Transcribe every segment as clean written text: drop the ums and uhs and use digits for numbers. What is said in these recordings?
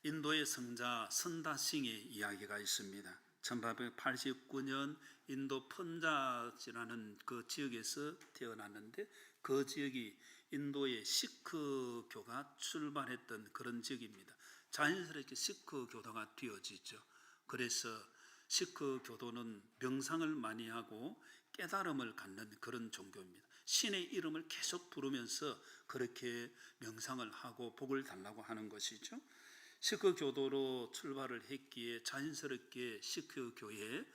인도의 성자 선다싱의 이야기가 있습니다. 1889년 인도 펀잡이라는 그 지역에서 태어났는데, 그 지역이 인도의 시크교가 출발했던 그런 지역입니다. 자연스럽게 시크교도가 되어지죠. 그래서 시크교도는 명상을 많이 하고 깨달음을 갖는 그런 종교입니다. 신의 이름을 계속 부르면서 그렇게 명상을 하고 복을 달라고 하는 것이죠. 시크 교도로 출발을 했기에 자연스럽게 시크 교회에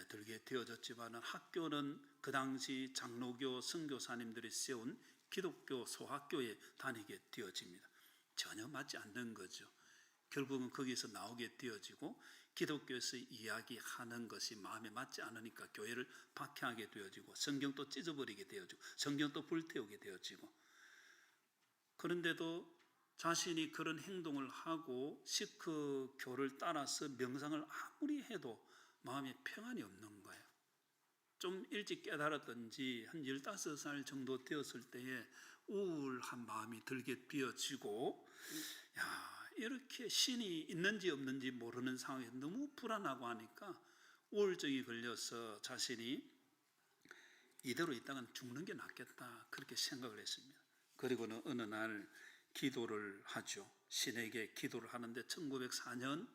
들게 되어졌지만, 학교는 그 당시 장로교 선교사님들이 세운 기독교 소학교에 다니게 되어집니다. 전혀 맞지 않는 거죠. 결국은 거기서 나오게 되어지고, 기독교에서 이야기하는 것이 마음에 맞지 않으니까 교회를 박해하게 되어지고, 성경도 찢어버리게 되어지고, 성경도 불태우게 되어지고, 그런데도 자신이 그런 행동을 하고 시크교를 따라서 명상을 아무리 해도 마음에 평안이 없는 거예요. 좀 일찍 깨달았던지 한 15살 정도 되었을 때에 우울한 마음이 들게 되어지고, 이렇게 신이 있는지 없는지 모르는 상황에서 너무 불안하고 하니까 우울증이 걸려서 자신이 이대로 있다간 죽는 게 낫겠다, 그렇게 생각을 했습니다. 그리고는 어느 날 기도를 하죠. 신에게 기도를 하는데 1904년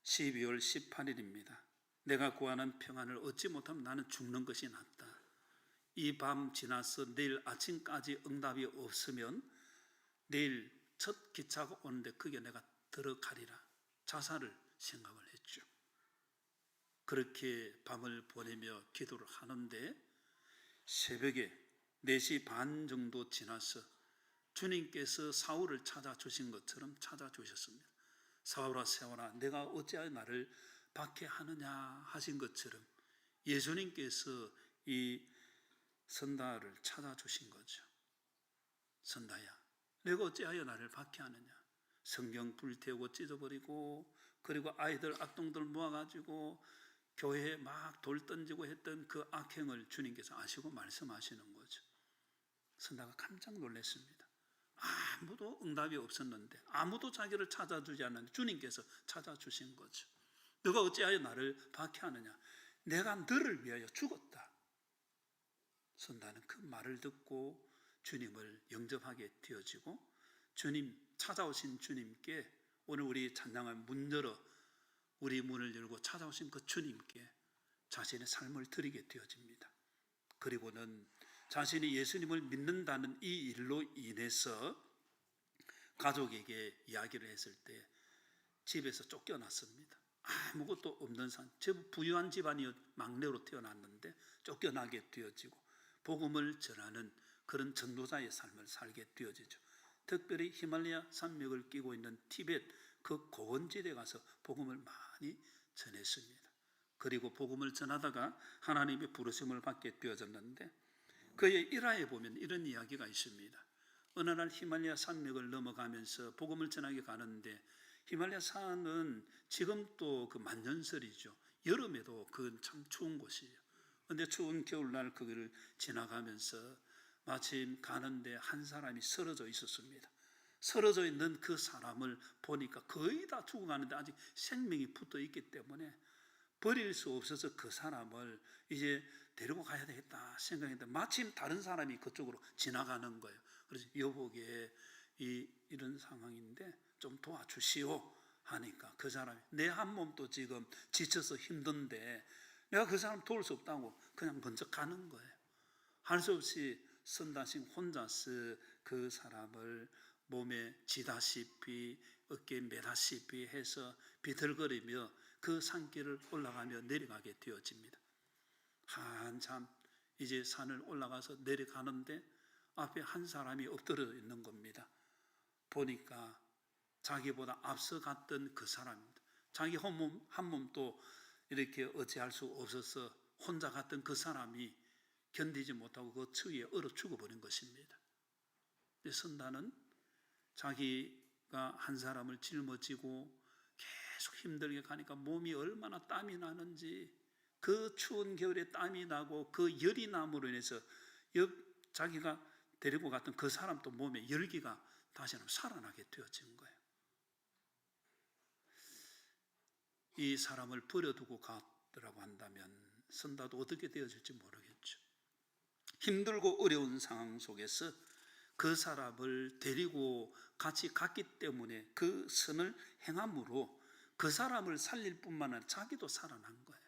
12월 18일입니다. 내가 구하는 평안을 얻지 못하면 나는 죽는 것이 낫다. 이 밤 지나서 내일 아침까지 응답이 없으면 내일 첫 기차가 오는데 거기에 내가 들어가리라. 자살을 생각을 했죠. 그렇게 밤을 보내며 기도를 하는데 새벽에 4시 반 정도 지나서 주님께서 사울을 찾아주신 것처럼 찾아주셨습니다. 사울아 세워라, 내가 어찌하여 나를 박해하느냐 하신 것처럼 예수님께서 이 선다를 찾아주신 거죠. 선다야, 내가 어찌하여 나를 박해하느냐. 성경 불태우고 찢어버리고, 그리고 아이들 악동들 모아가지고 교회에 막 돌 던지고 했던 그 악행을 주님께서 아시고 말씀하시는 거죠. 선다가 깜짝 놀랐습니다. 아무도 응답이 없었는데, 아무도 자기를 찾아주지 않는데 주님께서 찾아주신 거죠. 너가 어찌하여 나를 박해하느냐. 내가 너를 위하여 죽었다. 선다는 그 말을 듣고 주님을 영접하게 되어지고, 주님, 찾아오신 주님께, 오늘 우리 찬양을 문 열어 우리 문을 열고 찾아오신 그 주님께 자신의 삶을 드리게 되어집니다. 그리고는 자신이 예수님을 믿는다는 이 일로 인해서 가족에게 이야기를 했을 때 집에서 쫓겨났습니다. 아무것도 없는 제법 부유한 집안이 막내로 태어났는데 쫓겨나게 되어지고, 복음을 전하는 그런 전도자의 삶을 살게 되어지죠. 특별히 히말라야 산맥을 끼고 있는 티벳 그 고원지대에 가서 복음을 많이 전했습니다. 그리고 복음을 전하다가 하나님의 부르심을 받게 되어졌는데, 그의 일화에 보면 이런 이야기가 있습니다. 어느 날 히말라야 산맥을 넘어가면서 복음을 전하게 가는데, 히말라야 산은 지금도 그 만년설이죠. 여름에도 그건 참 추운 곳이에요. 그런데 추운 겨울날 거기를 지나가면서 마침 가는데 한 사람이 쓰러져 있었습니다. 쓰러져 있는 그 사람을 보니까 거의 다 죽어가는데 아직 생명이 붙어 있기 때문에 버릴 수 없어서 그 사람을 이제 데리고 가야 되겠다 생각했는데, 마침 다른 사람이 그쪽으로 지나가는 거예요. 그래서 여보게 이런 상황인데 좀 도와주시오 하니까 그 사람이, 내 한 몸도 지금 지쳐서 힘든데 내가 그 사람 도울 수 없다고 그냥 먼저 가는 거예요. 할 수 없이 선다싱 혼자서 그 사람을 몸에 지다시피 어깨에 매다시피 해서 비틀거리며 그 산길을 올라가며 내려가게 되어집니다. 한참 이제 산을 올라가서 내려가는데 앞에 한 사람이 엎드려 있는 겁니다. 보니까 자기보다 앞서 갔던 그 사람입니다. 자기 한 몸도 이렇게 어찌할 수 없어서 혼자 갔던 그 사람이 견디지 못하고 그 추위에 얼어 죽어버린 것입니다. 선다는 자기가 한 사람을 짊어지고 계속 힘들게 가니까 몸이 얼마나 땀이 나는지, 그 추운 겨울에 땀이 나고 그 열이 남으로 인해서 자기가 데리고 갔던 그 사람도 몸에 열기가 다시 한번 살아나게 되어진 거예요. 이 사람을 버려두고 갔더라고 한다면 선다도 어떻게 되어질지 모르겠죠. 힘들고 어려운 상황 속에서 그 사람을 데리고 같이 갔기 때문에 그 선을 행함으로 그 사람을 살릴 뿐만 아니라 자기도 살아난 거예요.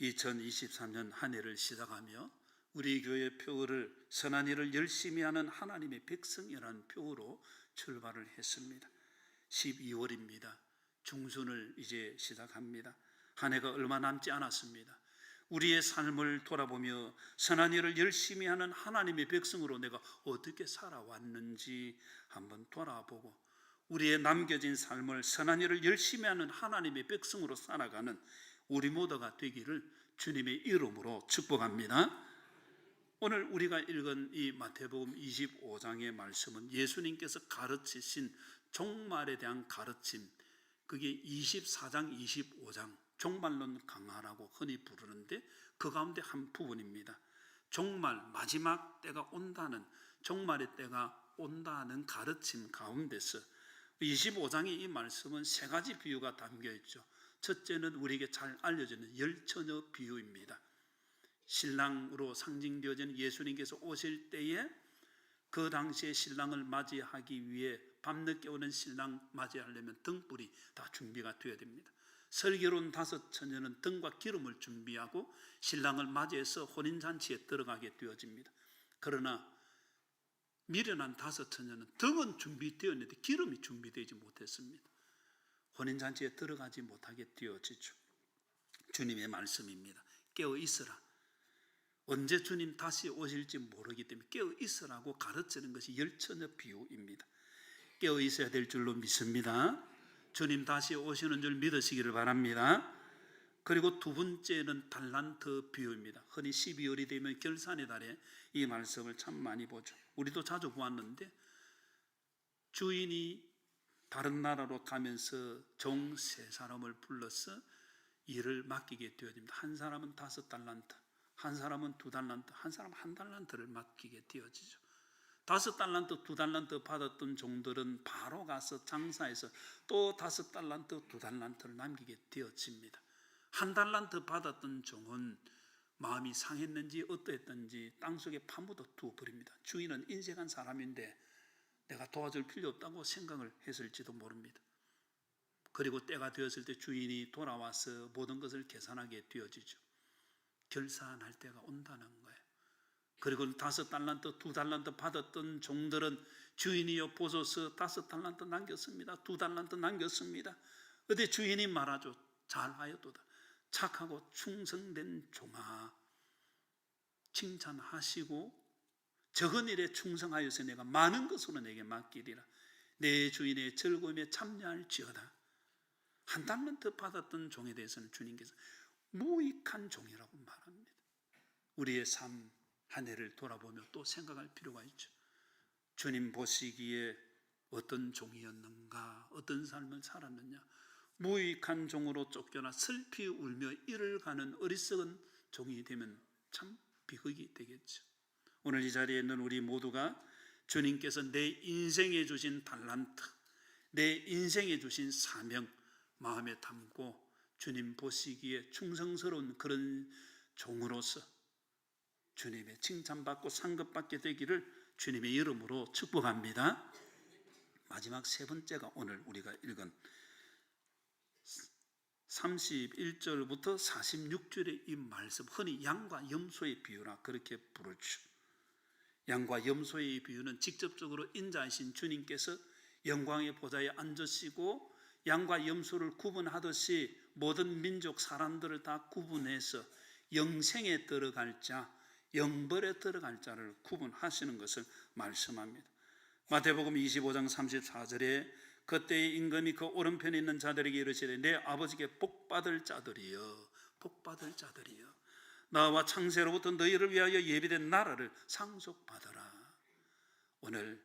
2023년 한 해를 시작하며 우리 교회 표어를 선한 일을 열심히 하는 하나님의 백성이라는 표어로 출발을 했습니다. 12월입니다. 중순을 이제 시작합니다. 한 해가 얼마 남지 않았습니다. 우리의 삶을 돌아보며 선한 일을 열심히 하는 하나님의 백성으로 내가 어떻게 살아왔는지 한번 돌아보고 우리의 남겨진 삶을 선한 일을 열심히 하는 하나님의 백성으로 살아가는 우리 모두가 되기를 주님의 이름으로 축복합니다. 오늘 우리가 읽은 이 마태복음 25장의 말씀은 예수님께서 가르치신 종말에 대한 가르침, 그게 24장, 25장 종말론 강화라고 흔히 부르는데 그 가운데 한 부분입니다. 종말, 마지막 때가 온다는, 종말의 때가 온다는 가르침 가운데서 25장의 이 말씀은 세 가지 비유가 담겨 있죠. 첫째는 우리에게 잘 알려지는 열처녀 비유입니다. 신랑으로 상징되어지는 예수님께서 오실 때에 그 당시에 신랑을 맞이하기 위해 밤늦게 오는 신랑 맞이하려면 등불이 다 준비가 되어야 됩니다. 슬기로운 5 처녀는 등과 기름을 준비하고 신랑을 맞이해서 혼인잔치에 들어가게 되어집니다. 그러나 미련한 5 처녀는 등은 준비되었는데 기름이 준비되지 못했습니다. 혼인잔치에 들어가지 못하게 되어지죠. 주님의 말씀입니다. 깨어 있으라. 언제 주님 다시 오실지 모르기 때문에 깨어 있으라고 가르치는 것이 열처녀 비유입니다. 깨어 있어야 될 줄로 믿습니다. 주님 다시 오시는 줄 믿으시기를 바랍니다. 그리고 두 번째는 달란트 비유입니다. 흔히 12월이 되면 결산의 달에 이 말씀을 참 많이 보죠. 우리도 자주 보았는데 주인이 다른 나라로 가면서 종 3사람을 불러서 일을 맡기게 되어집니다. 한 사람은 5달란트, 한 사람은 2달란트, 한 사람은 1달란트를 맡기게 되어지죠. 5달란트, 2달란트 받았던 종들은 바로 가서 장사해서 또 5달란트, 2달란트를 남기게 되어집니다. 1달란트 받았던 종은 마음이 상했는지 어떠했던지 땅속에 파묻어 두어버립니다. 주인은 인색한 사람인데 내가 도와줄 필요 없다고 생각을 했을지도 모릅니다. 그리고 때가 되었을 때 주인이 돌아와서 모든 것을 계산하게 되어지죠. 결산할 때가 온다는 거예요. 그리고 5달란트, 2달란트 받았던 종들은 주인이여 보소서 5달란트 남겼습니다. 2달란트 남겼습니다. 어디 주인이 말하죠. 잘하였도다. 착하고 충성된 종아, 칭찬하시고 적은 일에 충성하여서 내가 많은 것으로 내게 맡기리라. 내 주인의 즐거움에 참여할지어다. 1달란트 받았던 종에 대해서는 주님께서 무익한 종이라고 말합니다. 우리의 삶 한 해를 돌아보며 또 생각할 필요가 있죠. 주님 보시기에 어떤 종이었는가, 어떤 삶을 살았느냐. 무익한 종으로 쫓겨나 슬피 울며 이를 가는 어리석은 종이 되면 참 비극이 되겠죠. 오늘 이 자리에 있는 우리 모두가 주님께서 내 인생에 주신 달란트, 내 인생에 주신 사명 마음에 담고 주님 보시기에 충성스러운 그런 종으로서 주님의 칭찬받고 상급받게 되기를 주님의 이름으로 축복합니다. 마지막 세 번째가 오늘 우리가 읽은 31절부터 46절의 이 말씀, 흔히 양과 염소의 비유라 그렇게 부르죠. 양과 염소의 비유는 직접적으로 인자하신 주님께서 영광의 보좌에 앉으시고 양과 염소를 구분하듯이 모든 민족 사람들을 다 구분해서 영생에 들어갈 자, 영벌에 들어갈 자를 구분하시는 것을 말씀합니다. 마태복음 25장 34절에 그때의 임금이 그 오른편에 있는 자들에게 이르시되 내 아버지께 복받을 자들이여, 복받을 자들이여, 나와 창세로부터 너희를 위하여 예비된 나라를 상속받으라. 오늘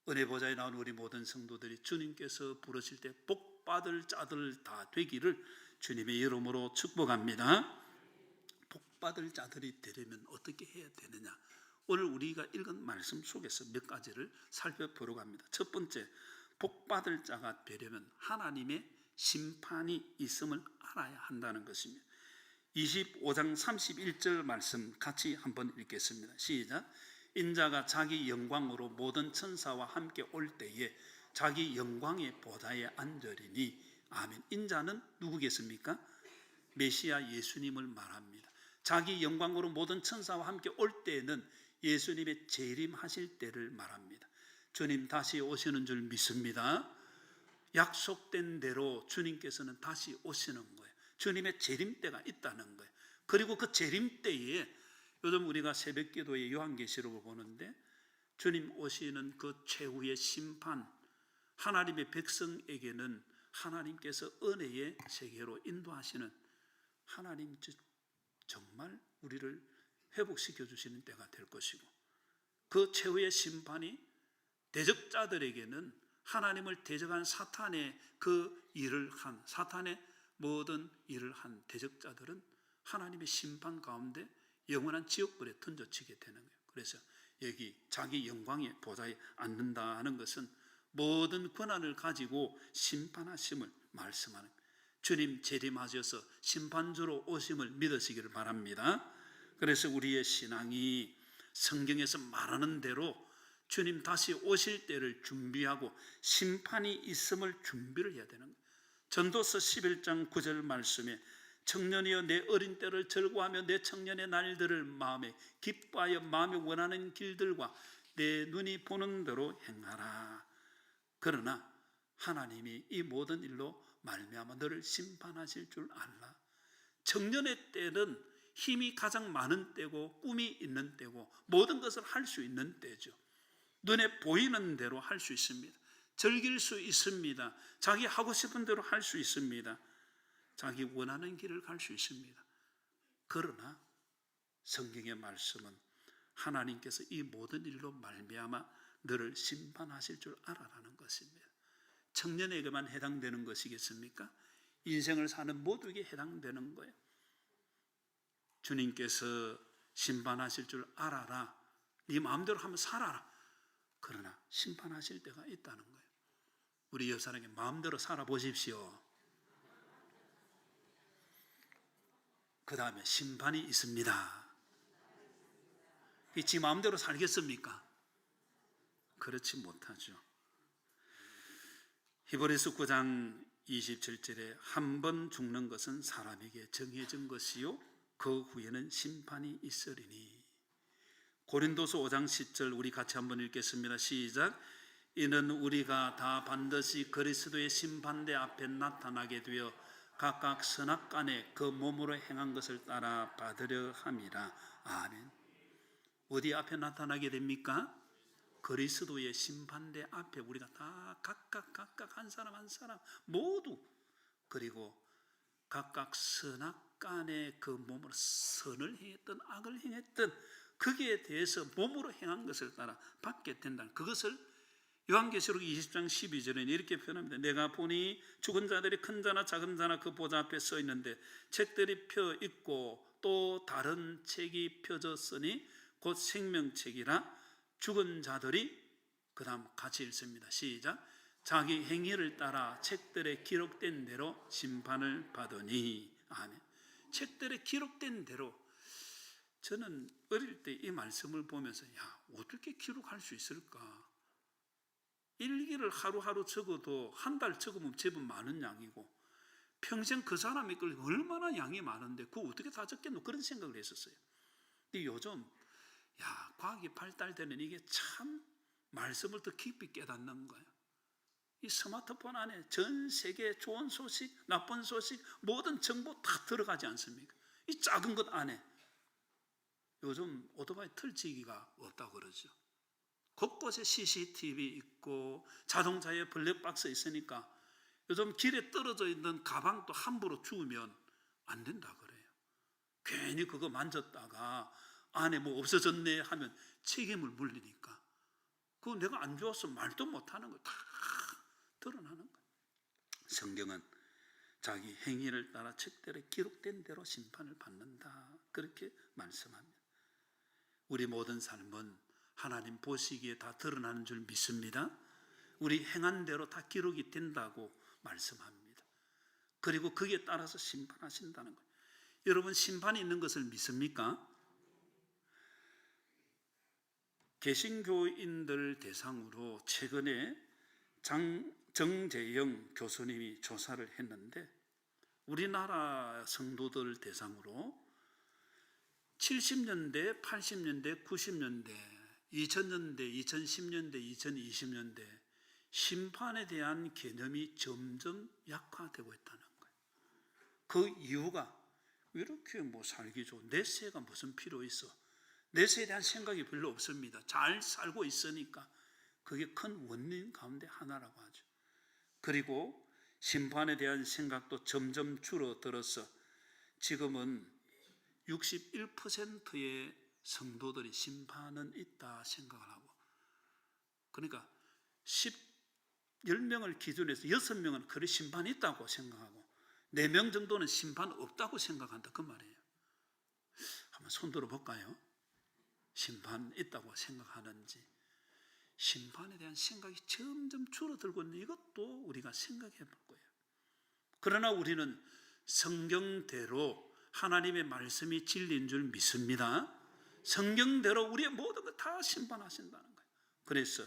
은혜 보좌에 나온 우리 모든 성도들이 주님께서 부르실 때 복받을 자들 다 되기를 주님의 이름으로 축복합니다. 복받을 자들이 되려면 어떻게 해야 되느냐? 오늘 우리가 읽은 말씀 속에서 몇 가지를 살펴보려고 합니다. 첫 번째, 복받을 자가 되려면 하나님의 심판이 있음을 알아야 한다는 것입니다. 25장 31절 말씀 같이 한번 읽겠습니다. 시작. 인자가 자기 영광으로 모든 천사와 함께 올 때에 자기 영광의 보좌에 앉으리니. 아멘. 인자는 누구겠습니까? 메시아 예수님을 말합니다. 자기 영광으로 모든 천사와 함께 올 때에는 예수님의 재림하실 때를 말합니다. 주님 다시 오시는 줄 믿습니다. 약속된 대로 주님께서는 다시 오시는 거예요. 주님의 재림 때가 있다는 거예요. 그리고 그 재림 때에 요즘 우리가 새벽 기도에 요한계시록을 보는데 주님 오시는 그 최후의 심판, 하나님의 백성에게는 하나님께서 은혜의 세계로 인도하시는, 하나님 정말 우리를 회복시켜 주시는 때가 될 것이고, 그 최후의 심판이 대적자들에게는 하나님을 대적한 사탄의 그 일을 한, 사탄의 모든 일을 한 대적자들은 하나님의 심판 가운데 영원한 지옥불에 던져지게 되는 거예요. 그래서 여기 자기 영광의 보좌에 앉는다는 것은 모든 권한을 가지고 심판하심을 말씀하는 거예요. 주님 재림하셔서 심판주로 오심을 믿으시기를 바랍니다. 그래서 우리의 신앙이 성경에서 말하는 대로 주님 다시 오실 때를 준비하고 심판이 있음을 준비를 해야 되는 거예요. 전도서 11장 9절 말씀에 청년이여 내 어린 때를 즐거워하며 내 청년의 날들을 마음에 기뻐하여 마음에 원하는 길들과 내 눈이 보는 대로 행하라. 그러나 하나님이 이 모든 일로 말미암아 너를 심판하실 줄 알라. 청년의 때는 힘이 가장 많은 때고 꿈이 있는 때고 모든 것을 할 수 있는 때죠. 눈에 보이는 대로 할 수 있습니다. 즐길 수 있습니다. 자기 하고 싶은 대로 할 수 있습니다. 자기 원하는 길을 갈 수 있습니다. 그러나 성경의 말씀은 하나님께서 이 모든 일로 말미암아 너를 심판하실 줄 알아라는 것입니다. 청년에게만 해당되는 것이겠습니까? 인생을 사는 모두에게 해당되는 거예요. 주님께서 심판하실 줄 알아라. 네 마음대로 하면 살아라. 그러나 심판하실 때가 있다는 거예요. 우리 옆 사람에게 마음대로 살아보십시오. 그 다음에 심판이 있습니다. 지 마음대로 살겠습니까? 그렇지 못하죠. 히브리서 9장 27절에 한 번 죽는 것은 사람에게 정해진 것이요 그 후에는 심판이 있으리니. 고린도서 5장 10절 우리 같이 한번 읽겠습니다. 시작. 이는 우리가 다 반드시 그리스도의 심판대 앞에 나타나게 되어 각각 선악간에 그 몸으로 행한 것을 따라 받으려 함이라. 아멘. 어디 앞에 나타나게 됩니까? 그리스도의 심판대 앞에 우리가 다 각각 한 사람 한 사람 모두, 그리고 각각 선악간에 그 몸으로 선을 행했든 악을 행했든 거기에 대해서 몸으로 행한 것을 따라 받게 된다는, 그것을 요한계시록 20장 12절에는 이렇게 표현합니다. 내가 보니 죽은 자들이 큰 자나 작은 자나 그 보좌 앞에 서 있는데 책들이 펴 있고 또 다른 책이 펴졌으니 곧 생명책이라. 죽은 자들이 그 다음 같이 읽습니다. 시작. 자기 행위를 따라 책들에 기록된 대로 심판을 받으니. 아멘. 책들에 기록된 대로. 저는 어릴 때 이 말씀을 보면서 어떻게 기록할 수 있을까? 일기를 하루하루 적어도 한 달 적으면 제법 많은 양이고 평생 그 사람이 얼마나 양이 많은데 그거 어떻게 다 적겠노? 그런 생각을 했었어요. 근데 요즘 과학이 발달되는 이게 참 말씀을 더 깊이 깨닫는 거예요. 이 스마트폰 안에 전 세계 좋은 소식, 나쁜 소식, 모든 정보 다 들어가지 않습니까? 이 작은 것 안에. 요즘 오토바이 털치기가 없다고 그러죠. 곳곳에 CCTV 있고 자동차에 블랙박스 있으니까 요즘 길에 떨어져 있는 가방도 함부로 주우면 안 된다 그래요. 괜히 그거 만졌다가 안에 뭐 없어졌네 하면 책임을 물리니까 그거 내가 안 주웠으면 말도 못하는 거 다 드러나는 거예요. 성경은 자기 행위를 따라 책들에 기록된 대로 심판을 받는다 그렇게 말씀합니다. 우리 모든 삶은 하나님 보시기에 다 드러나는 줄 믿습니다. 우리 행한 대로 다 기록이 된다고 말씀합니다. 그리고 거기에 따라서 심판하신다는 거예요. 여러분, 심판이 있는 것을 믿습니까? 개신교인들 대상으로 최근에 정재영 교수님이 조사를 했는데, 우리나라 성도들 대상으로 70년대, 80년대, 90년대, 2000년대, 2010년대, 2020년대 심판에 대한 개념이 점점 약화되고 있다는 거예요. 그 이유가 이렇게 살기 좋은 내세가 무슨 필요 있어? 내세에 대한 생각이 별로 없습니다. 잘 살고 있으니까. 그게 큰 원인 가운데 하나라고 하죠. 그리고 심판에 대한 생각도 점점 줄어들어서 지금은 61%의 성도들이 심판은 있다 생각을 하고, 그러니까 10명을 기준으로 해서 6명은 그래 심판이 있다고 생각하고 4명 정도는 심판 없다고 생각한다, 그 말이에요. 한번 손 들어볼까요? 심판 있다고 생각하는지. 심판에 대한 생각이 점점 줄어들고 있는 이것도 우리가 생각해 볼 거예요. 그러나 우리는 성경대로 하나님의 말씀이 진리인 줄 믿습니다. 성경대로 우리의 모든 것 다 심판하신다는 거예요. 그래서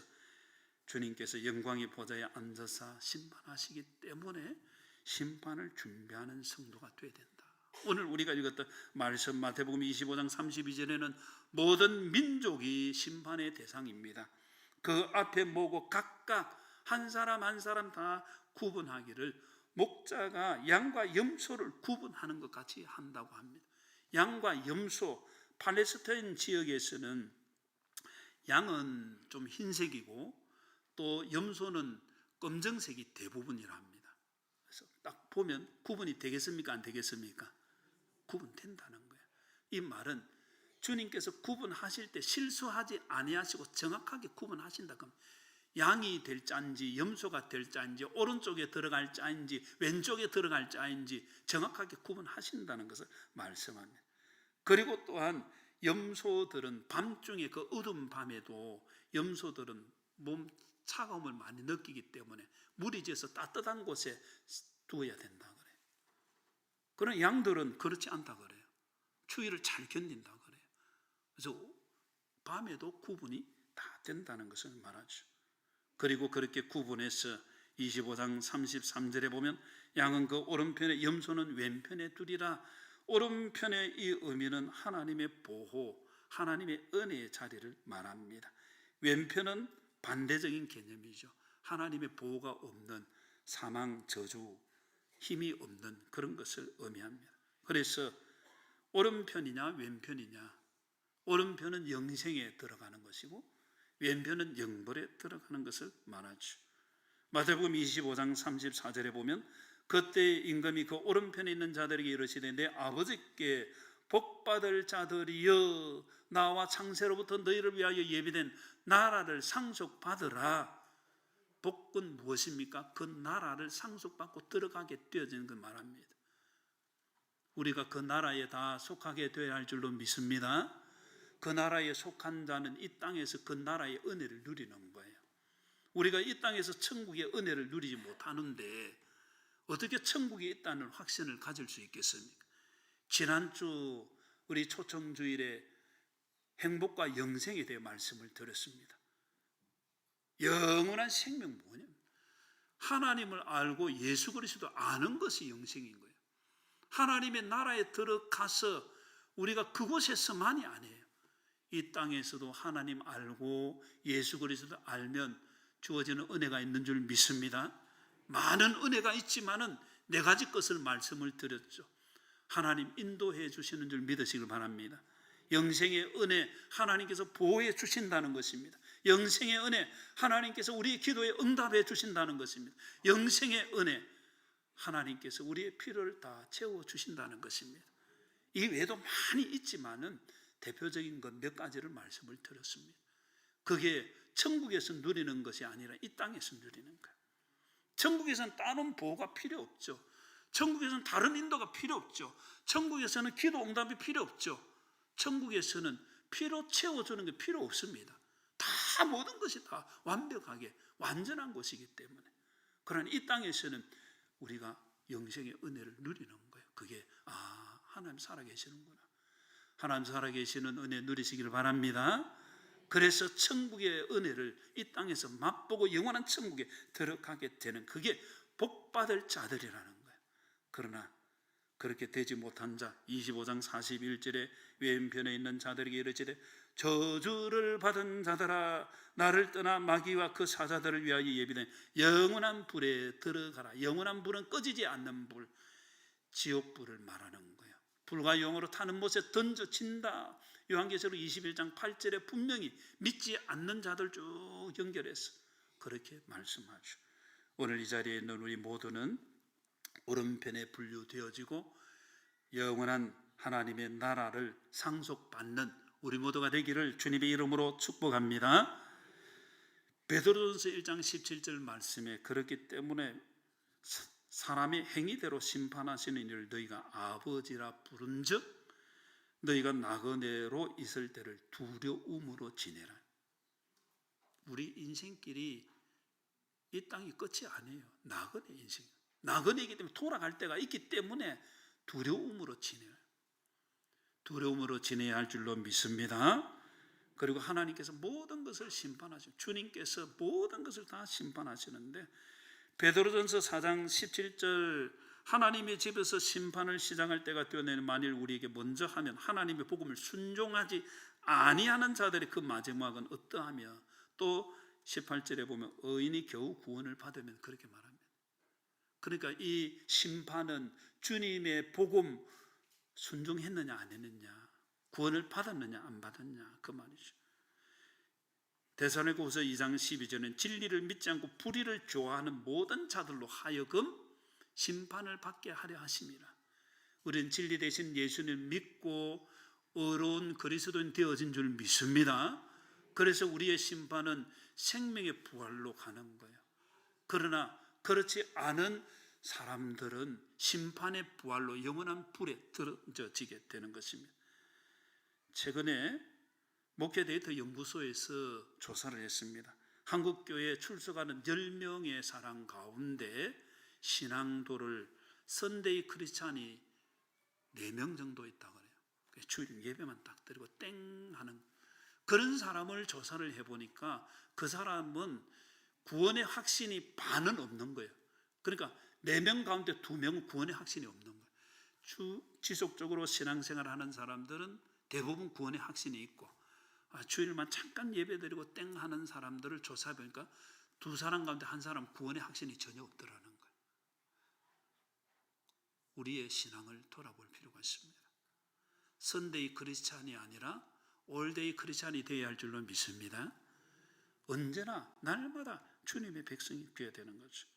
주님께서 영광의 보좌에 앉아서 심판하시기 때문에 심판을 준비하는 성도가 되어야 된다. 오늘 우리가 읽었던 말씀 마태복음 25장 32절에는 모든 민족이 심판의 대상입니다. 그 앞에 모고 각각 한 사람 한 사람 다 구분하기를 목자가 양과 염소를 구분하는 것 같이 한다고 합니다. 양과 염소, 팔레스타인 지역에서는 양은 좀 흰색이고 또 염소는 검정색이 대부분이라 합니다. 그래서 딱 보면 구분이 되겠습니까? 안 되겠습니까? 구분된다는 거예요. 이 말은 주님께서 구분하실 때 실수하지 아니하시고 정확하게 구분하신다. 그럼 양이 될 자인지 염소가 될 자인지 오른쪽에 들어갈 자인지 왼쪽에 들어갈 자인지 정확하게 구분하신다는 것을 말씀합니다. 그리고 또한 염소들은 밤중에 그 어두운 밤에도 염소들은 몸 차가움을 많이 느끼기 때문에 물이 져서 따뜻한 곳에 두어야 된다 그래요. 그러나 양들은 그렇지 않다 그래요. 추위를 잘 견딘다 그래요. 그래서 밤에도 구분이 다 된다는 것을 말하죠. 그리고 그렇게 구분해서 25장 33절에 보면 양은 그 오른편에 염소는 왼편에 두리라. 오른편의 이 의미는 하나님의 보호, 하나님의 은혜의 자리를 말합니다. 왼편은 반대적인 개념이죠. 하나님의 보호가 없는 사망, 저주, 힘이 없는 그런 것을 의미합니다. 그래서 오른편이냐 왼편이냐, 오른편은 영생에 들어가는 것이고 왼편은 영벌에 들어가는 것을 말하죠. 마태복음 25장 34절에 보면 그때 임금이 그 오른편에 있는 자들에게 이르시되 내 아버지께 복받을 자들이여 나와 창세로부터 너희를 위하여 예비된 나라를 상속받으라. 복은 무엇입니까? 그 나라를 상속받고 들어가게 되어지는 걸 말합니다. 우리가 그 나라에 다 속하게 되어야 할 줄로 믿습니다. 그 나라에 속한 자는 이 땅에서 그 나라의 은혜를 누리는 거예요. 우리가 이 땅에서 천국의 은혜를 누리지 못하는데 어떻게 천국이 있다는 확신을 가질 수 있겠습니까? 지난주 우리 초청주일에 행복과 영생에 대해 말씀을 드렸습니다. 영원한 생명 뭐냐면 하나님을 알고 예수 그리스도 아는 것이 영생인 거예요. 하나님의 나라에 들어가서 우리가 그곳에서만이 아니에요. 이 땅에서도 하나님 알고 예수 그리스도 알면 주어지는 은혜가 있는 줄 믿습니다. 많은 은혜가 있지만은 네 가지 것을 말씀을 드렸죠. 하나님 인도해 주시는 줄 믿으시길 바랍니다. 영생의 은혜 하나님께서 보호해 주신다는 것입니다. 영생의 은혜 하나님께서 우리의 기도에 응답해 주신다는 것입니다. 영생의 은혜 하나님께서 우리의 필요를 다 채워 주신다는 것입니다. 이 외에도 많이 있지만은 대표적인 것 몇 가지를 말씀을 드렸습니다. 그게 천국에서 누리는 것이 아니라 이 땅에서 누리는 거예요. 천국에서는 다른 보호가 필요 없죠. 천국에서는 다른 인도가 필요 없죠. 천국에서는 기도 응답이 필요 없죠. 천국에서는 피로 채워주는 게 필요 없습니다. 다 모든 것이 다 완벽하게 완전한 것이기 때문에. 그러나 이 땅에서는 우리가 영생의 은혜를 누리는 거예요. 그게 하나님 살아계시는구나. 하나님 살아계시는 은혜 누리시기를 바랍니다. 그래서 천국의 은혜를 이 땅에서 맛보고 영원한 천국에 들어가게 되는, 그게 복받을 자들이라는 거예요. 그러나 그렇게 되지 못한 자, 25장 41절에 왼편에 있는 자들에게 이르시되 저주를 받은 자들아, 나를 떠나 마귀와 그 사자들을 위하여 예비된 영원한 불에 들어가라. 영원한 불은 꺼지지 않는 불, 지옥불을 말하는 거예요. 불과 용으로 타는 못에 던져진다. 요한계시록 21장 8절에 분명히 믿지 않는 자들 쭉 연결해서 그렇게 말씀하죠. 오늘 이 자리에 있는 우리 모두는 오른편에 분류되어지고 영원한 하나님의 나라를 상속받는 우리 모두가 되기를 주님의 이름으로 축복합니다. 베드로전서 1장 17절 말씀에 그렇기 때문에 사람의 행위대로 심판하시는 이를 너희가 아버지라 부른즉 너희가 나그네로 있을 때를 두려움으로 지내라. 우리 인생길이 이 땅이 끝이 아니에요. 나그네 인생, 나그네이기 때문에 돌아갈 때가 있기 때문에 두려움으로 지내요. 두려움으로 지내야 할 줄로 믿습니다. 그리고 하나님께서 모든 것을 심판하시고 주님께서 모든 것을 다 심판하시는데, 베드로전서 4장 17절 하나님의 집에서 심판을 시작할 때가 되어내는 만일 우리에게 먼저 하면 하나님의 복음을 순종하지 아니하는 자들의 그 마지막은 어떠하며, 또 18절에 보면 의인이 겨우 구원을 받으면 그렇게 말합니다. 그러니까 이 심판은 주님의 복음 순종했느냐 안 했느냐, 구원을 받았느냐 안 받았냐, 그 말이죠. 데살로니가후서 2장 12절은 진리를 믿지 않고 불의를 좋아하는 모든 자들로 하여금 심판을 받게 하려 하심이라. 우리는 진리 대신 예수님을 믿고 의로운 그리스도인 되어진 줄 믿습니다. 그래서 우리의 심판은 생명의 부활로 가는 거예요. 그러나 그렇지 않은 사람들은 심판의 부활로 영원한 불에 들어지게 되는 것입니다. 최근에 목회데이터 연구소에서 조사를 했습니다. 한국교회에 출석하는 10명의 사람 가운데 신앙도를 선데이 크리스찬이 4명 정도 있다고 그래요. 주일 예배만 딱 드리고 땡 하는 그런 사람을 조사를 해보니까 그 사람은 구원의 확신이 반은 없는 거예요. 그러니까 4명 가운데 2명은 구원의 확신이 없는 거예요. 지속적으로 신앙생활 하는 사람들은 대부분 구원의 확신이 있고, 주일만 잠깐 예배드리고 땡 하는 사람들을 조사해보니까 2사람 가운데 1사람 구원의 확신이 전혀 없더라는 거예요. 우리의 신앙을 돌아볼 필요가 있습니다. 선데이 크리스찬이 아니라 올데이 크리스찬이 되어야 할 줄로 믿습니다. 언제나 날마다 주님의 백성이 되어야 되는 거죠.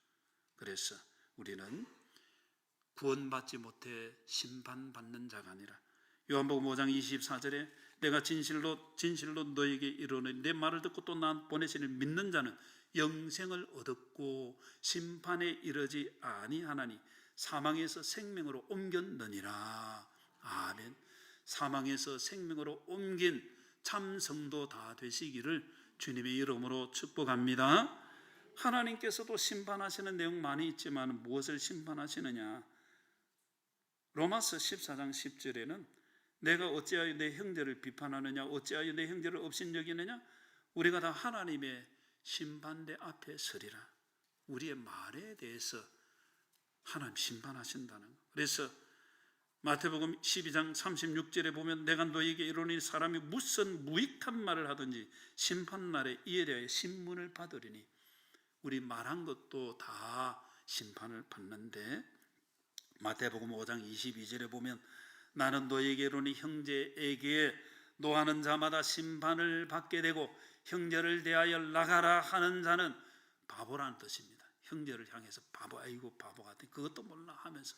그래서 우리는 구원받지 못해 심판받는 자가 아니라, 요한복음 5장 24절에 내가 진실로 너에게 이르노니 내 말을 듣고 또 나 보내시를 믿는 자는 영생을 얻었고 심판에 이르지 아니하나니 사망에서 생명으로 옮겼느니라. 아멘. 사망에서 생명으로 옮긴 참 성도 다 되시기를 주님의 이름으로 축복합니다. 하나님께서도 심판하시는 내용 많이 있지만 무엇을 심판하시느냐? 로마서 14장 10절에는 내가 어찌하여 내 형제를 비판하느냐, 어찌하여 내 형제를 업신여기느냐, 우리가 다 하나님의 심판대 앞에 서리라. 우리의 말에 대해서 하나님 심판하신다는 거. 그래서 마태복음 12장 36절에 보면 내가 너에게 이르노니 사람이 무슨 무익한 말을 하든지 심판날에 이에 대하여 신문을 받으리니, 우리 말한 것도 다 심판을 받는데, 마태복음 5장 22절에 보면 나는 너에게 이르노니 형제에게 노하는 자마다 심판을 받게 되고 형제를 대하여 나가라 하는 자는 바보라는 뜻입니다. 형제를 향해서 바보, 아이고 바보 같은, 그것도 몰라 하면서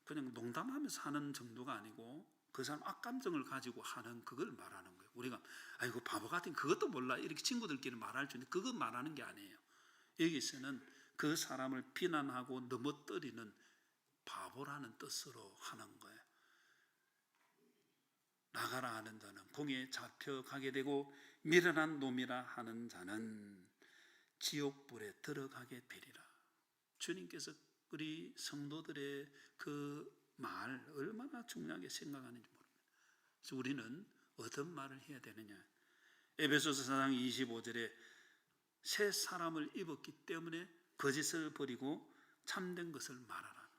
그냥 농담하면서 하는 정도가 아니고 그 사람 악감정을 가지고 하는 그걸 말하는 거예요. 우리가 아이고 바보 같은 그것도 몰라 이렇게 친구들끼리 말할 줄, 그거 말하는 게 아니에요. 여기서는 그 사람을 비난하고 넘어뜨리는 바보라는 뜻으로 하는 거예요. 나가라 하는 자는 공에 잡혀가게 되고 미련한 놈이라 하는 자는 지옥불에 들어가게 되리라. 주님께서 우리 성도들의 그 말 얼마나 중요하게 생각하는지 모릅니다. 그래서 우리는 어떤 말을 해야 되느냐. 에베소서 4장 25절에 새 사람을 입었기 때문에 거짓을 버리고 참된 것을 말하라.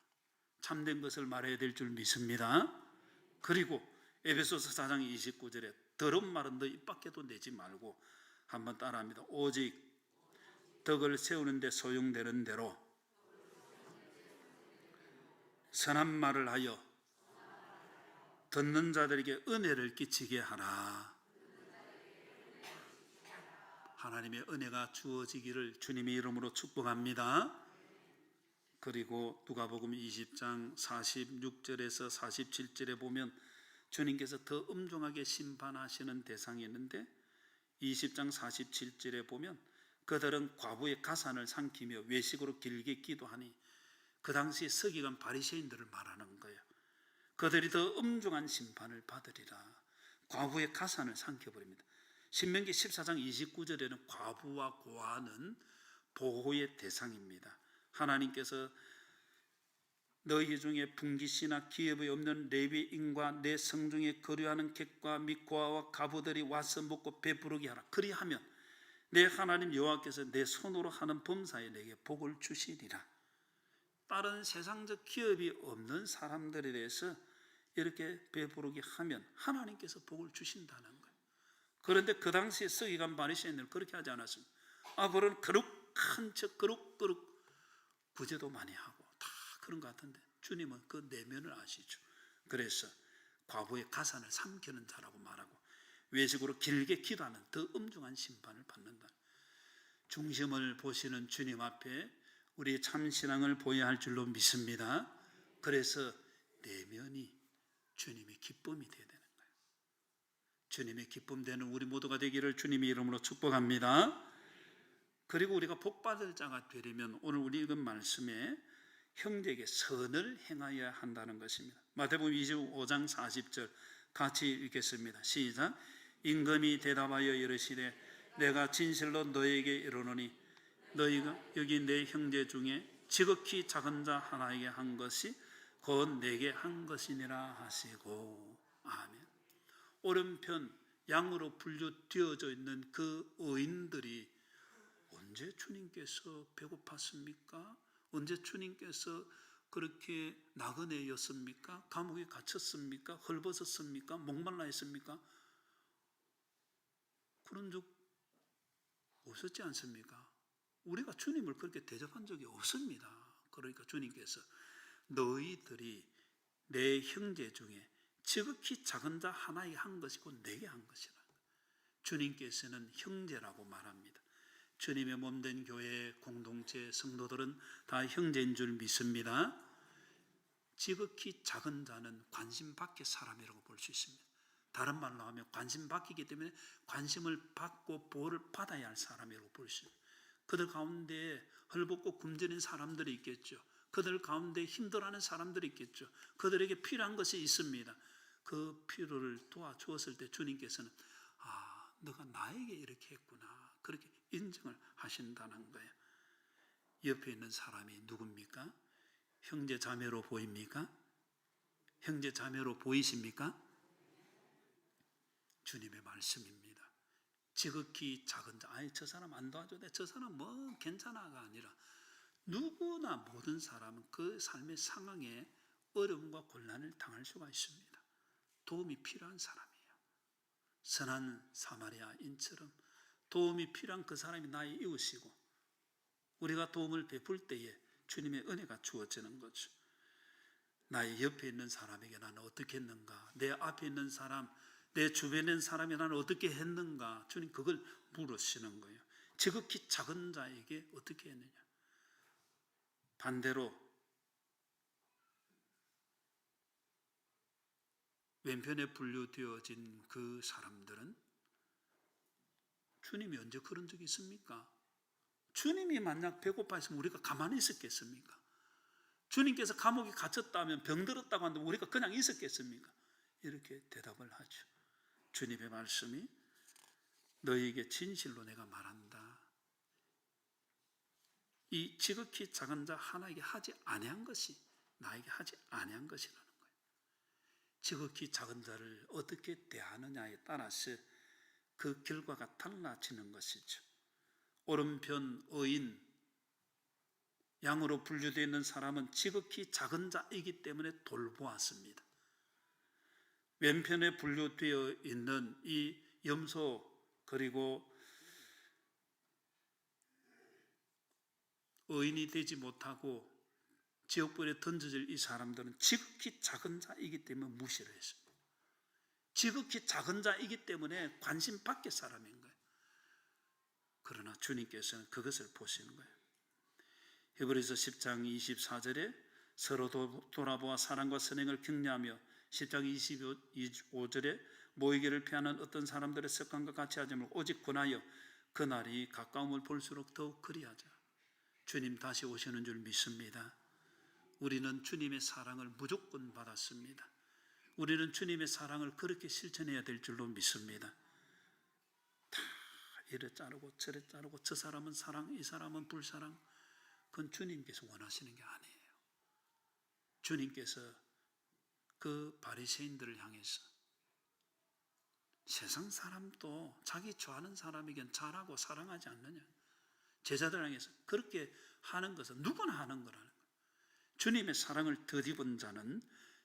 참된 것을 말해야 될 줄 믿습니다. 그리고 에베소서 4장 29절에 더러운 말은 너 입 밖에도 내지 말고, 한번 따라합니다. 오직 덕을 세우는 데 소용되는 대로 선한 말을 하여 듣는 자들에게 은혜를 끼치게 하라. 하나님의 은혜가 주어지기를 주님의 이름으로 축복합니다. 그리고 누가복음 20장 46절에서 47절에 보면 주님께서 더 엄중하게 심판하시는 대상이 있는데, 20장 47절에 보면 그들은 과부의 가산을 삼키며 외식으로 길게 기도하니, 그 당시 서기관 바리새인들을 말하는 거예요. 그들이 더 엄중한 심판을 받으리라. 과부의 가산을 삼켜버립니다. 신명기 14장 29절에는 과부와 고아는 보호의 대상입니다. 하나님께서 너희 중에 분깃이나 기업이 없는 레위인과 내 성중에 거류하는 객과 및 고아와 가부들이 와서 먹고 배부르게 하라. 그리하면 내 하나님 여호와께서 내 손으로 하는 범사에 내게 복을 주시리라. 다른 세상적 기업이 없는 사람들에 대해서 이렇게 배부르게 하면 하나님께서 복을 주신다는 거예요. 그런데 그 당시에 서기관 바리새인들은 그렇게 하지 않았습니다. 그런 거룩한 척 거룩 구제도 많이 하고 다 그런 것 같은데, 주님은 그 내면을 아시죠. 그래서 과부의 가산을 삼키는 자라고 말하고, 외식으로 길게 기도하는 더 엄중한 심판을 받는다. 중심을 보시는 주님 앞에 우리의 참신앙을 보여야 할 줄로 믿습니다. 그래서 내면이 주님의 기쁨이 되어야 되는 거예요. 주님의 기쁨 되는 우리 모두가 되기를 주님의 이름으로 축복합니다. 그리고 우리가 복받을 자가 되려면 오늘 우리 읽은 말씀에 형제에게 선을 행하여야 한다는 것입니다. 마태복음 25장 40절 같이 읽겠습니다. 시작. 임금이 대답하여 이르시되 내가 진실로 너에게 이르노니 너희가 여기 내 형제 중에 지극히 작은 자 하나에게 한 것이 곧 내게 한 것이니라 하시고. 아멘. 오른편 양으로 분류되어져 있는 그 의인들이 언제 주님께서 배고팠습니까? 언제 주님께서 그렇게 나그네였습니까? 감옥에 갇혔습니까? 헐벗었습니까? 목말라 했습니까? 그런 적 없었지 않습니까? 우리가 주님을 그렇게 대접한 적이 없습니다. 그러니까 주님께서 너희들이 내 형제 중에 지극히 작은 자 하나에게 한 것이고 내게 한 것이라. 주님께서는 형제라고 말합니다. 주님의 몸된 교회 공동체 성도들은 다 형제인 줄 믿습니다. 지극히 작은 자는 관심 밖의 사람이라고 볼 수 있습니다. 다른 말로 하면 관심 받기이기 때문에 관심을 받고 보호를 받아야 할 사람이라고 볼 수 있습니다. 그들 가운데 헐벗고 굶주린 사람들이 있겠죠. 그들 가운데 힘들어하는 사람들이 있겠죠. 그들에게 필요한 것이 있습니다. 그 필요를 도와주었을 때 주님께서는 너가 나에게 이렇게 했구나, 그렇게 인정을 하신다는 거예요. 옆에 있는 사람이 누굽니까? 형제 자매로 보입니까? 형제 자매로 보이십니까? 주님의 말씀입니다. 지극히 작은 자, 저 사람 안 도와줘도 돼, 저 사람 뭐 괜찮아가 아니라 누구나 모든 사람은 그 삶의 상황에 어려움과 곤란을 당할 수가 있습니다. 도움이 필요한 사람이에요. 선한 사마리아인처럼 도움이 필요한 그 사람이 나의 이웃이고, 우리가 도움을 베풀 때에 주님의 은혜가 주어지는 거죠. 나의 옆에 있는 사람에게 나는 어떻게 했는가, 내 앞에 있는 사람, 내 주변에 있는 사람이 나는 어떻게 했는가, 주님 그걸 물으시는 거예요. 지극히 작은 자에게 어떻게 했느냐. 반대로 왼편에 분류되어진 그 사람들은 주님이 언제 그런 적이 있습니까? 주님이 만약 배고파 했으면 우리가 가만히 있었겠습니까? 주님께서 감옥에 갇혔다면, 병들었다고 하는데 우리가 그냥 있었겠습니까? 이렇게 대답을 하죠. 주님의 말씀이 너희에게 진실로 내가 말한다. 이 지극히 작은 자 하나에게 하지 아니한 것이 나에게 하지 아니한 것이라는 거예요. 지극히 작은 자를 어떻게 대하느냐에 따라서 그 결과가 달라지는 것이죠. 오른편 의인, 양으로 분류되어 있는 사람은 지극히 작은 자이기 때문에 돌보았습니다. 왼편에 분류되어 있는 이 염소 그리고 의인이 되지 못하고 지옥불에 던져질 이 사람들은 지극히 작은 자이기 때문에 무시를 했습니다. 지극히 작은 자이기 때문에 관심 밖의 사람인 거예요. 그러나 주님께서는 그것을 보시는 거예요. 히브리서 10장 24절에 서로 돌아보아 사랑과 선행을 격려하며 10장 25절에 모이기를 피하는 어떤 사람들의 습관과 같이 하지 말고 오직 권하여 그날이 가까움을 볼수록 더욱 그리하자. 주님 다시 오시는 줄 믿습니다. 우리는 주님의 사랑을 무조건 받았습니다. 우리는 주님의 사랑을 그렇게 실천해야 될 줄로 믿습니다. 다 이래 자르고 저래 자르고 저 사람은 사랑, 이 사람은 불사랑, 그건 주님께서 원하시는 게 아니에요. 주님께서 그 바리새인들을 향해서 세상 사람도 자기 좋아하는 사람에겐 잘하고 사랑하지 않느냐, 제자들 향해서 그렇게 하는 것은 누구나 하는 거라는 거예요. 주님의 사랑을 덧입은 자는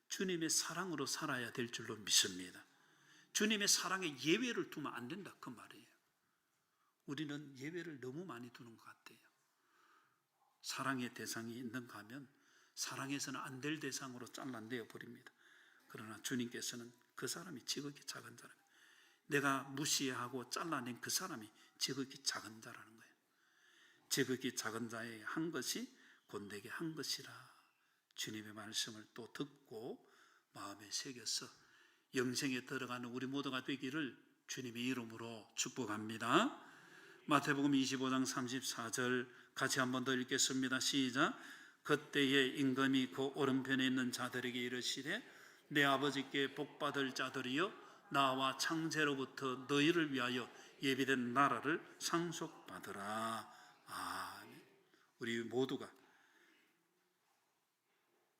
주님의 사랑으로 살아야 될 줄로 믿습니다. 주님의 사랑에 예외를 두면 안 된다 그 말이에요. 우리는 예외를 너무 많이 두는 것 같아요. 사랑의 대상이 있는가 하면 사랑해서는 안 될 대상으로 잘라내어 버립니다. 그러나 주님께서는 그 사람이 지극히 작은 자라, 내가 무시하고 잘라낸 그 사람이 지극히 작은 자라는 거예요. 지극히 작은 자에게 한 것이 곧 내게 한 것이라. 주님의 말씀을 또 듣고 마음에 새겨서 영생에 들어가는 우리 모두가 되기를 주님의 이름으로 축복합니다. 마태복음 25장 34절 같이 한 번 더 읽겠습니다. 시작. 그때에 임금이 그 오른편에 있는 자들에게 이르시되 내 아버지께 복받을 자들이여 나와 창세로부터 너희를 위하여 예비된 나라를 상속받으라. 아멘. 우리 모두가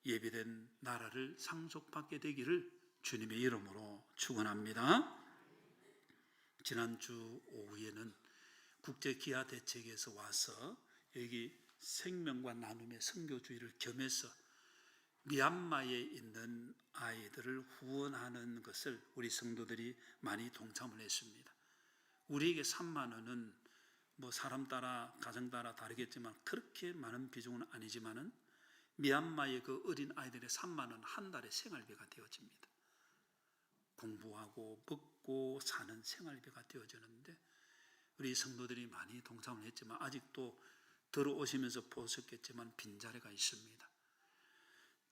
예비된 나라를 상속받게 되기를 주님의 이름으로 축원합니다. 지난주 오후에는 국제기아대책에서 와서 여기 생명과 나눔의 선교주의를 겸해서 미얀마에 있는 아이들을 후원하는 것을 우리 성도들이 많이 동참을 했습니다. 우리에게 3만 원은 뭐 사람 따라 가정 따라 다르겠지만 그렇게 많은 비중은 아니지만은 미얀마의 그 어린 아이들의 3만 원 한 달의 생활비가 되어집니다. 공부하고 먹고 사는 생활비가 되어지는데 우리 성도들이 많이 동참을 했지만 아직도 들어오시면서 보셨겠지만 빈자리가 있습니다.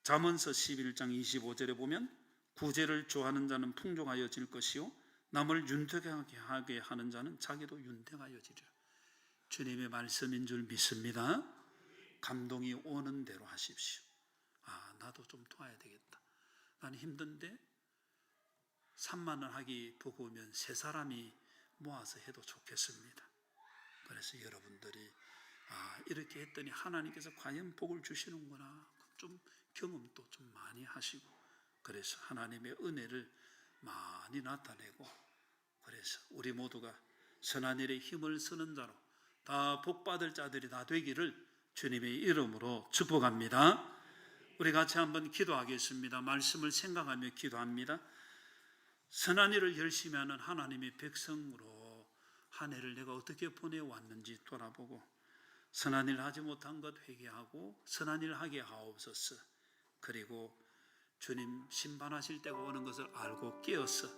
잠언서 11장 25절에 보면 구제를 좋아하는 자는 풍족하여질 것이요 남을 윤택하게 하는 자는 자기도 윤택하여지리라. 주님의 말씀인 줄 믿습니다. 감동이 오는 대로 하십시오. 나도 좀 도와야 되겠다. 나는 힘든데 3만 원 하기 버거우면 세 사람이 모아서 해도 좋겠습니다. 그래서 여러분들이 이렇게 했더니 하나님께서 과연 복을 주시는구나, 좀 경험도 좀 많이 하시고, 그래서 하나님의 은혜를 많이 나타내고, 그래서 우리 모두가 선한 일에 힘을 쓰는 자로 다 복받을 자들이 다 되기를 주님의 이름으로 축복합니다. 우리 같이 한번 기도하겠습니다. 말씀을 생각하며 기도합니다. 선한 일을 열심히 하는 하나님의 백성으로 한 해를 내가 어떻게 보내왔는지 돌아보고 선한 일 하지 못한 것 회개하고 선한 일 하게 하옵소서. 그리고 주님 심판하실 때가 오는 것을 알고 깨어서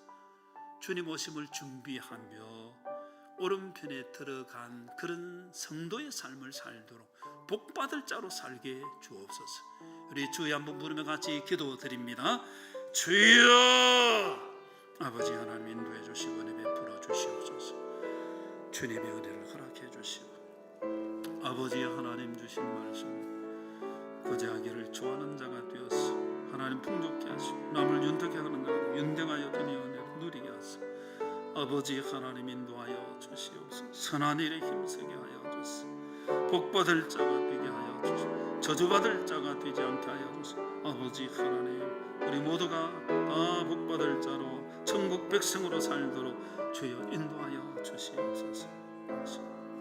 주님 오심을 준비하며 오른편에 들어간 그런 성도의 삶을 살도록 복받을 자로 살게 주옵소서. 우리 주여 한번 부르며 같이 기도드립니다. 주여! 아버지 하나님 인도해 주시고 은혜 베풀어 주시옵소서. 주님의 은혜를 허락해 주시고 아버지 하나님 주신 말씀 구제하기를 좋아하는 자가 되어서 하나님 풍족케 하시고 남을 윤택하게 하는 자가 윤대하여 주니 은혜를 누리게 하소서. 아버지 하나님 인도하여 주시옵소서. 선한 일에 힘쓰게 하여 주시옵소서. 복받을 자가 주옵소서. 저주받을 자가 되지 않게 하여 주소서. 아버지 하나님, 우리 모두가 다 복받을 자로 천국 백성으로 살도록 주여 인도하여 주시옵소서.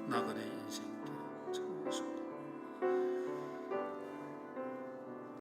나그네 인생길 참